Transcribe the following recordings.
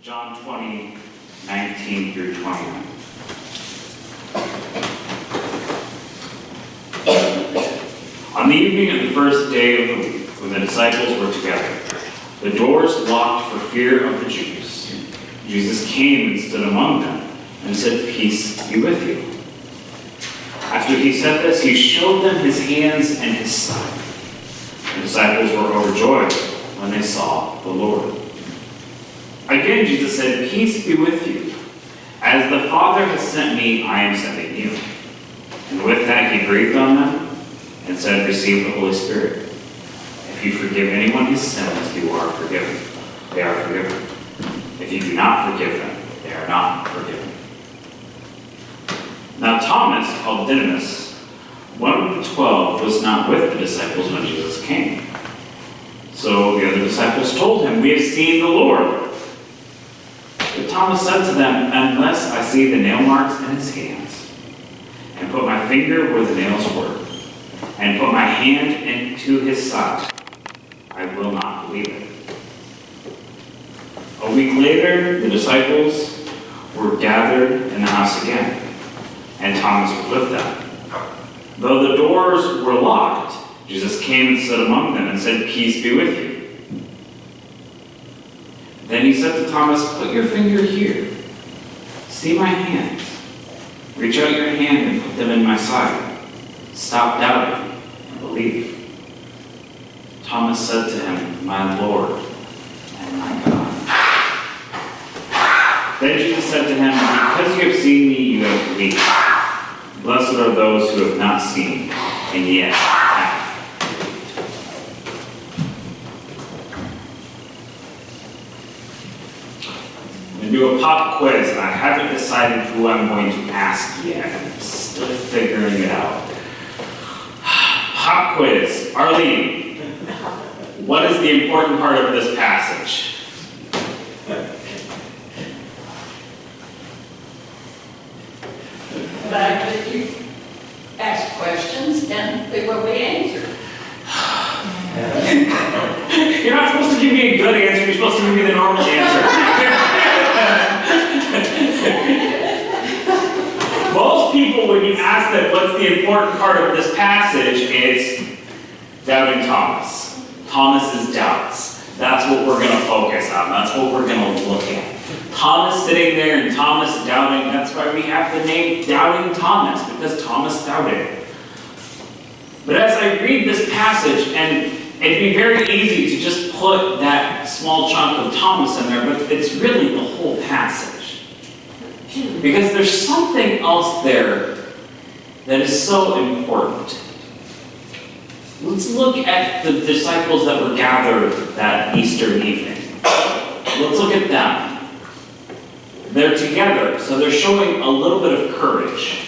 John 20, 19 through 29. On the evening of the first day of the week, when the disciples were together, the doors locked for fear of the Jews, Jesus came and stood among them and said, "Peace be with you." After he said this, he showed them his hands and his side. The disciples were overjoyed when they saw the Lord. Again, Jesus said, "Peace be with you. As the Father has sent me, I am sending you." And with that, he breathed on them and said, "Receive the Holy Spirit. If you forgive anyone his sins, you are forgiven. They are forgiven. If you do not forgive them, they are not forgiven." Now Thomas, called Didymus, one of the 12, was not with the disciples when Jesus came. So the other disciples told him, "We have seen the Lord." But Thomas said to them, "Unless I see the nail marks in his hands, and put my finger where the nails were, and put my hand into his side, I will not believe it." A week later, the disciples were gathered in the house again, and Thomas was with them. Though the doors were locked, Jesus came and stood among them and said, "Peace be with you." Then he said to Thomas, "Put your finger here. See my hands. Reach out your hand and put them in my side. Stop doubting and believe." Thomas said to him, "My Lord and my God." Then Jesus said to him, "Because you have seen me, you have believed. Blessed are those who have not seen and yet have." I'm going to do a pop quiz, and I haven't decided who I'm going to ask yet. I'm still figuring it out. Pop quiz. Arlene, what is the important part of this passage? The fact that you ask questions and they will be answered. You're not supposed to give me a good answer, you're supposed to give me the normal answer. Most people, when you ask them what's the important part of this passage, it's doubting Thomas. Thomas's doubts. That's what we're going to focus on. That's what we're going to look at. Thomas sitting there and Thomas doubting. That's why we have the name Doubting Thomas, because Thomas doubted. But as I read this passage, and it'd be very easy to just put that small chunk of Thomas in there, but it's really the whole passage. Because there's something else there that is so important. Let's look at the disciples that were gathered that Easter evening. Let's look at them. They're together, so they're showing a little bit of courage,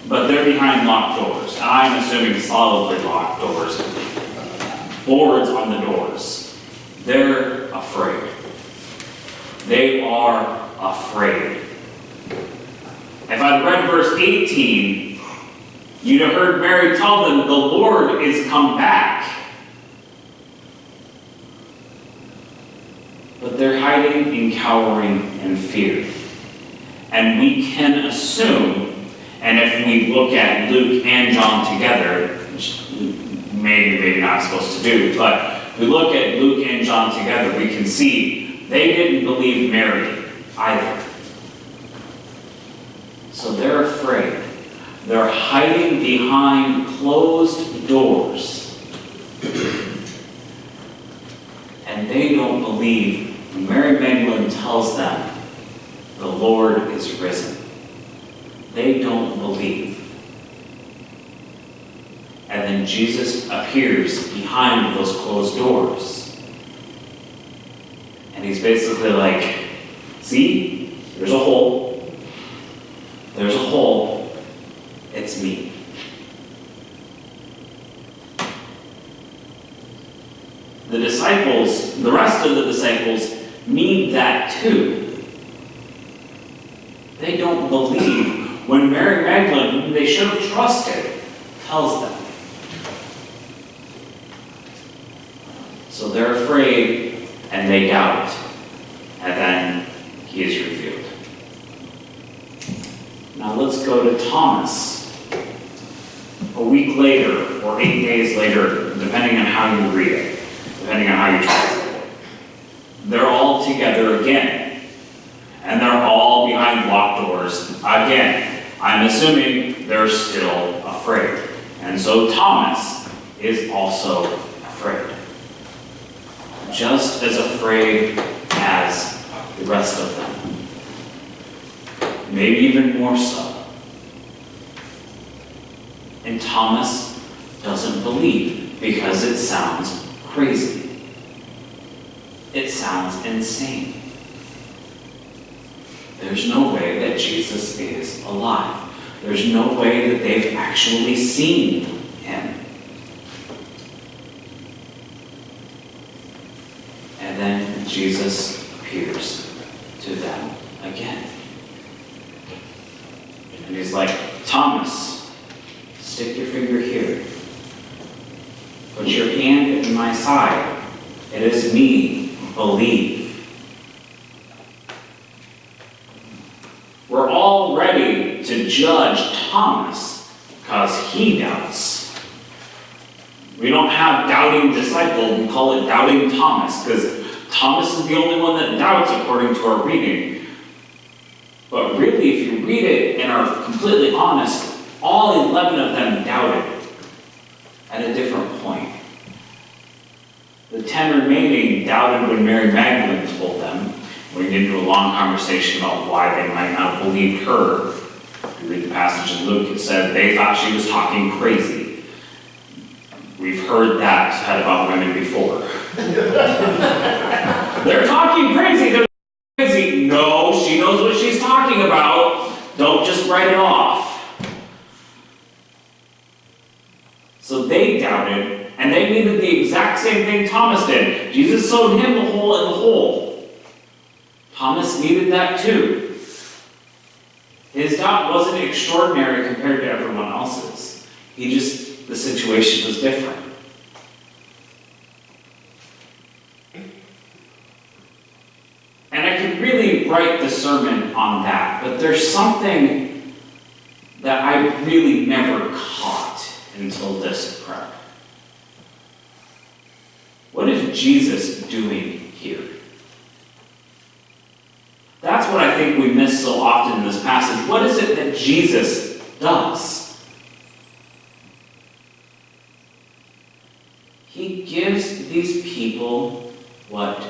but they're behind locked doors. I'm assuming solidly locked doors. Boards on the doors. They're afraid. They are afraid. If I'd read verse 18, you'd have heard Mary tell them, "The Lord is come back." But they're hiding and cowering in fear. And we can assume, and if we look at Luke and John together, which maybe not supposed to do, but if we look at Luke and John together, we can see they didn't believe Mary either. So they're afraid. They're hiding behind closed doors. And they don't believe when Mary Magdalene tells them the Lord is risen. They don't believe. And then Jesus appears behind those closed doors. And he's basically like, "See, there's a hole. There's a hole. It's me." The disciples, the rest of the disciples, need that too. They don't believe when Mary Magdalene, whom they should have trusted, tells them. So they're afraid and they doubt. And then he is revealed. Now let's go to Thomas. A week later, or 8 days later, depending on how you read it, depending on how you translate it. They're all together again. And they're all behind locked doors again. I'm assuming they're still afraid. And so Thomas is also afraid. Just as afraid as the rest of them. Maybe even more so. And Thomas doesn't believe because it sounds crazy. It sounds insane. There's no way that Jesus is alive. There's no way that they've actually seen him. And then Jesus appears to them again. And he's like, Thomas, stick your finger here. Put your hand in my side. It is me. Believe. We're all ready to judge Thomas because he doubts. We don't have doubting disciple, we call it doubting Thomas, because Thomas is the only one that doubts according to our reading. But really, if you read it and are completely honest, all 11 of them doubted at a different point. The 10 remaining doubted when Mary Magdalene told them. We get into a long conversation about why they might not have believed her. If you read the passage in Luke, it said they thought she was talking crazy. We've heard that said about women before. They're talking crazy, they're crazy. No, she knows what she's talking about. Don't just write it off. So they doubted, and they needed the exact same thing Thomas did. Jesus showed him the hole in the hole. Thomas needed that too. His doubt wasn't extraordinary compared to everyone else's. The situation was different. And I could really write the sermon on that, but there's something that I really never caught until this prep. What is Jesus doing here? That's what I think we miss so often in this passage. What is it that Jesus does? He gives these people what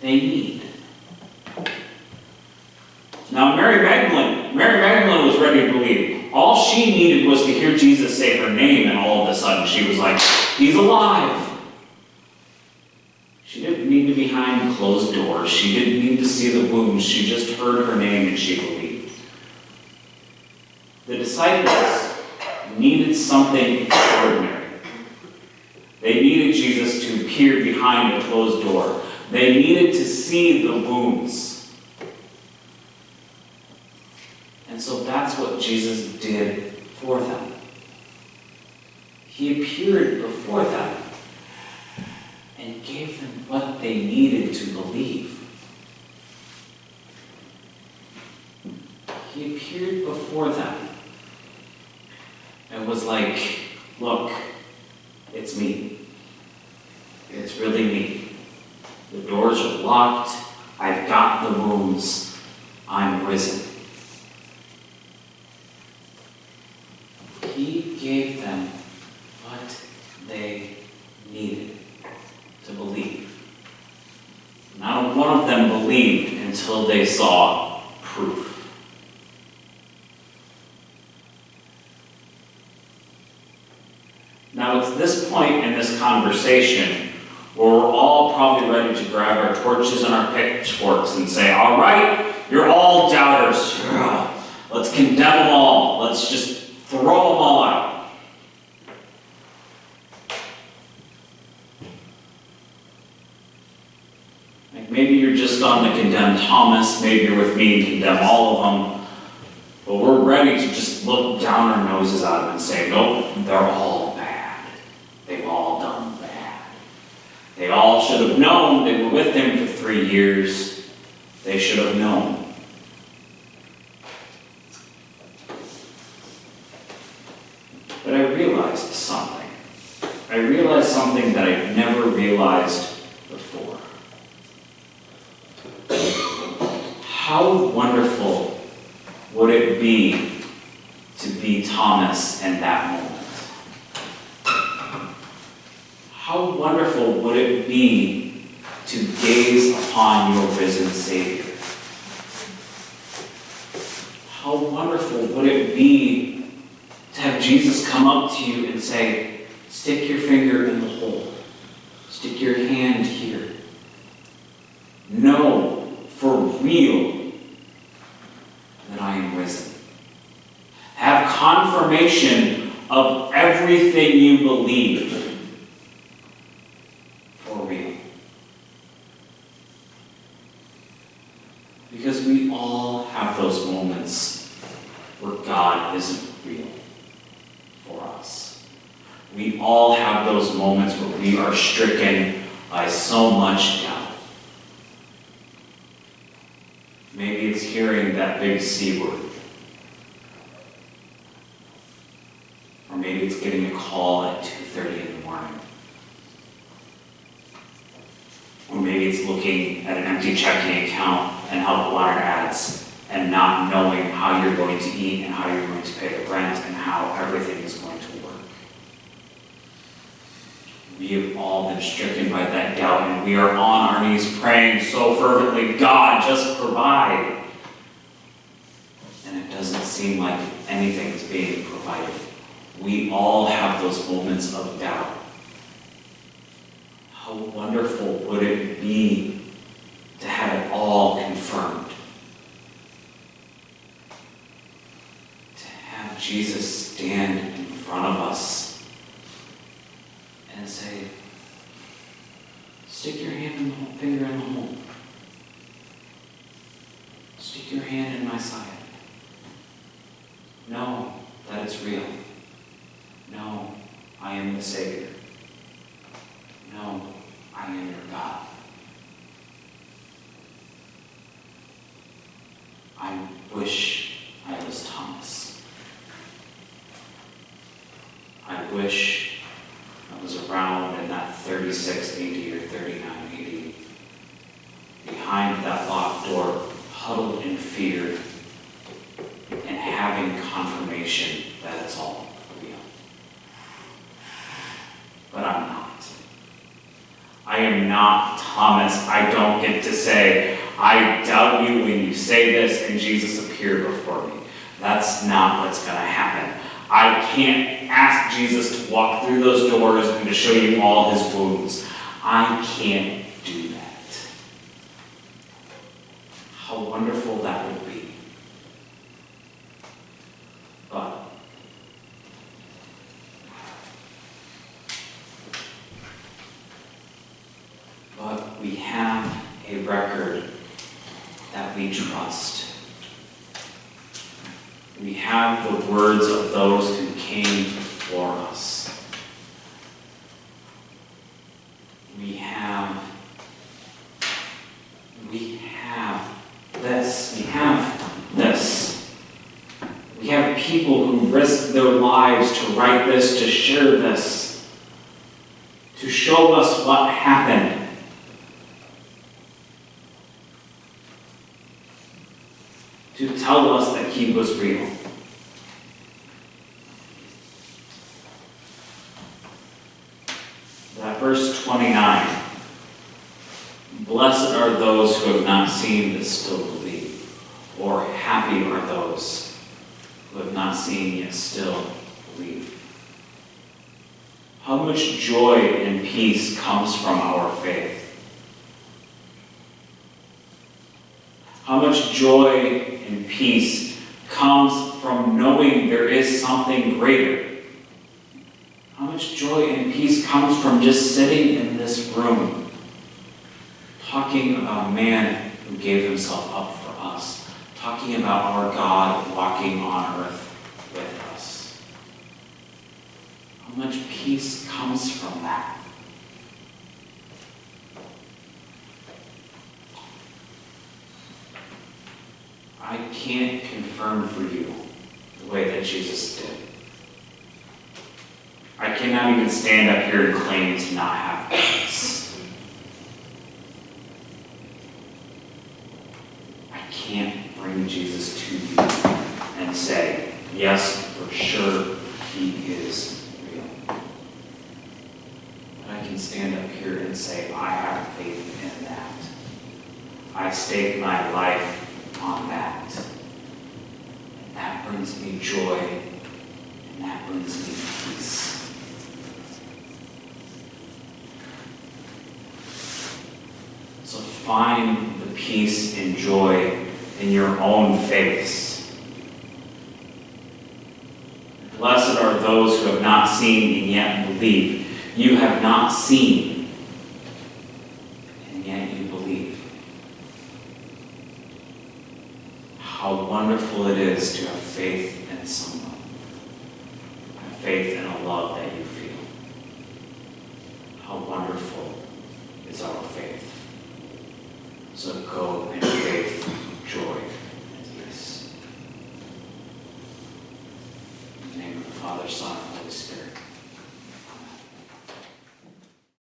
they need. Now, Mary Magdalene was ready to believe. All she needed was to hear Jesus say her name, and all of a sudden she was like, he's alive. She didn't need to be behind closed doors. She didn't need to see the wounds. She just heard her name and she believed. The disciples needed something extraordinary. They needed Jesus to appear behind a closed door. They needed to see the wounds. And so that's what Jesus did for them. He appeared before them and gave them what they needed to believe. He appeared before them and was like, look, it's me. It's really me. The doors are locked. I've got the wounds. I'm risen. He gave them what they needed to believe. Not one of them believed until they saw proof. Now it's this point in this conversation where we're all probably ready to grab our torches and our pitchforks and say, all right, you're all doubters. Let's condemn them all. Let's just throw them all out. Maybe you're just on to condemn Thomas, maybe you're with me and condemn all of them, but we're ready to just look down our noses at them and say, nope, they're all bad. They've all done bad. They all should have known. They were with him for 3 years. They should have known. realized before. How wonderful would it be to be Thomas in that moment? How wonderful would it be to gaze upon your risen Savior? How wonderful would it be to have Jesus come up to you and say, stick your finger in the hole. Stick your hand here. Know for real that I am risen. Have confirmation of everything you believe. For real. Because we all have those moments where God isn't real for us. We all have those moments where we are stricken by so much doubt. Maybe it's hearing that big C word. Or maybe it's getting a call at 2:30 in the morning. Or maybe it's looking at an empty checking account and help wanted ads and not knowing how you're going to eat and how you're going to pay the rent and how everything is going to work. We have all been stricken by that doubt, and we are on our knees praying so fervently, God, just provide. And it doesn't seem like anything is being provided. We all have those moments of doubt. How wonderful would it be to have it all confirmed? To have Jesus stand in front of us and say, stick your finger in the hole. Stick your hand in my side. Know that it's real. Know I am the Savior. Know I am your God. I wish I was Thomas. I wish I was around in that 36 AD or 39 AD, behind that locked door, huddled in fear, and having confirmation that it's all real. But I'm not. I am not Thomas. I don't get to say, I doubt you when you say this and Jesus appeared before me. That's not what's going to happen. I can't ask Jesus to walk through those doors and to show you all his wounds. I can't do that. How wonderful that would be. But we have a record that we trust. We have the words of those who came before us. We have this. We have people who risked their lives to write this, to share this, to show us what happened. To tell us that he was real. That verse 29, blessed are those who have not seen but still believe, or happy are those who have not seen yet still believe. How much joy and peace comes from our faith? How much joy and peace comes from knowing there is something greater? How much joy and peace comes from just sitting in this room, talking about a man who gave himself up for us, talking about our God walking on earth with us? How much peace comes from that? I can't confirm for you the way that Jesus did. I cannot even stand up here and claim to not have peace. can't bring Jesus to you and say, yes, for sure, he is real. But I can stand up here and say, I have faith in that. I stake my life on that. And that brings me joy, and that brings me peace. So find the peace and joy in your own faiths. Blessed are those who have not seen and yet believe. You have not seen, and yet you believe. How wonderful it is to have faith in someone. Have faith in a love that you feel. How wonderful is our faith. So go in faith, joy, and peace. In the name of the Father, Son, and Holy Spirit.